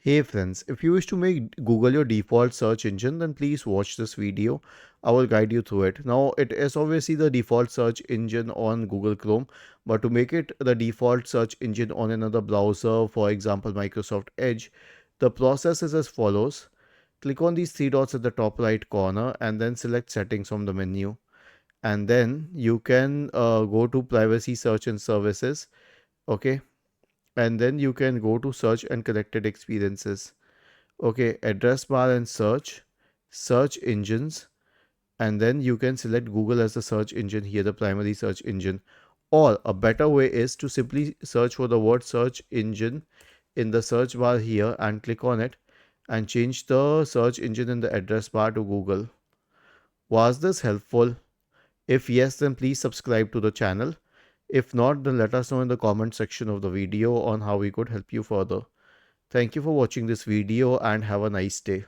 Hey friends, if you wish to make Google your default search engine, then please watch this video. I will guide you through it. Now, it is obviously the default search engine on Google Chrome, but to make it the default search engine on another browser, for example, Microsoft Edge, the process is as follows. Click on these three dots at the top right corner and then select settings from the menu. And then you can go to privacy search and services. Okay. And then you can go to search and connected experiences. Okay, address bar and search engines, and then you can select Google as the search engine here, the primary search engine. Or a better way is to simply search for the word search engine in the search bar here and click on it and change the search engine in the address bar to Google. Was this helpful? If yes, then please subscribe to the channel. If not, then let us know in the comment section of the video on how we could help you further. Thank you for watching this video and have a nice day.